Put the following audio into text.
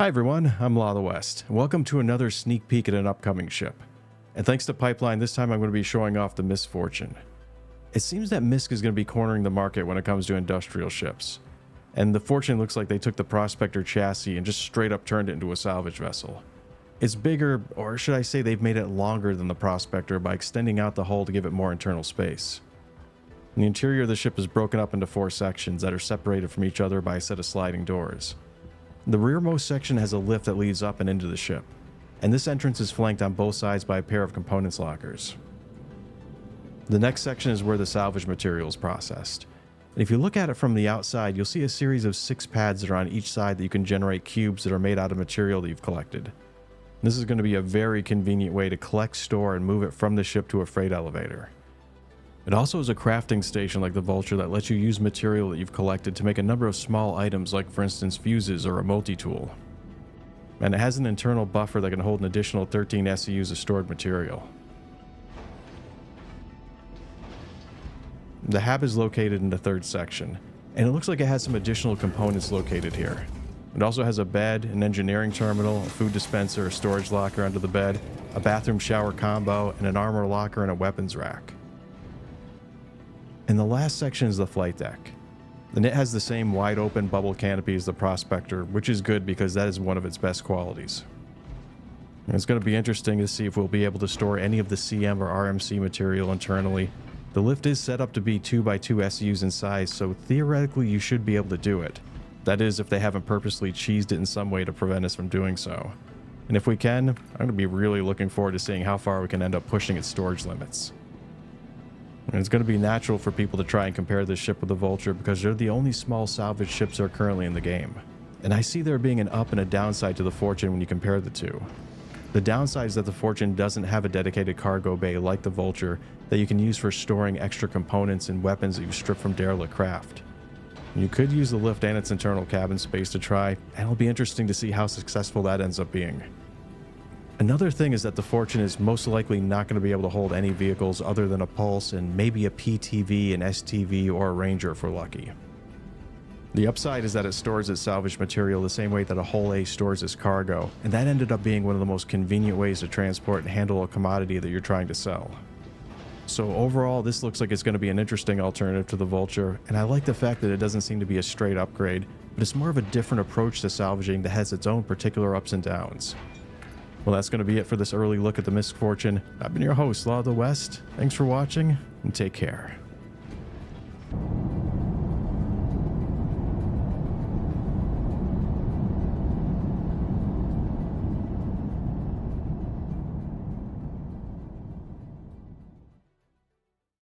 Hi everyone, I'm Law of the West. Welcome to another sneak peek at an upcoming ship. And thanks to Pipeline, this time I'm going to be showing off the MISC Fortune. It seems that MISC is going to be cornering the market when it comes to industrial ships. And the Fortune looks like they took the Prospector chassis and just straight up turned it into a salvage vessel. It's bigger, or should I say they've made it longer than the Prospector by extending out the hull to give it more internal space. And the interior of the ship is broken up into 4 sections that are separated from each other by a set of sliding doors. The rearmost section has a lift that leads up and into the ship, and this entrance is flanked on both sides by a pair of components lockers. The next section is where the salvage material is processed. And if you look at it from the outside, you'll see a series of 6 pads that are on each side that you can generate cubes that are made out of material that you've collected. This is going to be a very convenient way to collect, store, and move it from the ship to a freight elevator. It also has a crafting station like the Vulture that lets you use material that you've collected to make a number of small items like, for instance, fuses or a multi-tool. And it has an internal buffer that can hold an additional 13 SEUs of stored material. The hab is located in the 3rd section, and it looks like it has some additional components located here. It also has a bed, an engineering terminal, a food dispenser, a storage locker under the bed, a bathroom shower combo, and an armor locker and a weapons rack. And the last section is the flight deck. And it has the same wide open bubble canopy as the Prospector, which is good because that is one of its best qualities. And it's going to be interesting to see if we'll be able to store any of the CM or RMC material internally. The lift is set up to be 2x2 SUs in size, so theoretically you should be able to do it. That is, if they haven't purposely cheesed it in some way to prevent us from doing so. And if we can, I'm going to be really looking forward to seeing how far we can end up pushing its storage limits. And it's going to be natural for people to try and compare this ship with the Vulture because they're the only small salvage ships that are currently in the game. And I see there being an up and a downside to the Fortune when you compare the two. The downside is that the Fortune doesn't have a dedicated cargo bay like the Vulture that you can use for storing extra components and weapons that you strip from derelict craft. You could use the lift and its internal cabin space to try, and it'll be interesting to see how successful that ends up being. Another thing is that the Fortune is most likely not going to be able to hold any vehicles other than a Pulse and maybe a PTV, an STV, or a Ranger if we're lucky. The upside is that it stores its salvage material the same way that a Hull A stores its cargo, and that ended up being one of the most convenient ways to transport and handle a commodity that you're trying to sell. So overall, this looks like it's going to be an interesting alternative to the Vulture, and I like the fact that it doesn't seem to be a straight upgrade, but it's more of a different approach to salvaging that has its own particular ups and downs. Well, that's going to be it for this early look at the MISC Fortune. I've been your host, Law of the West. Thanks for watching, and take care.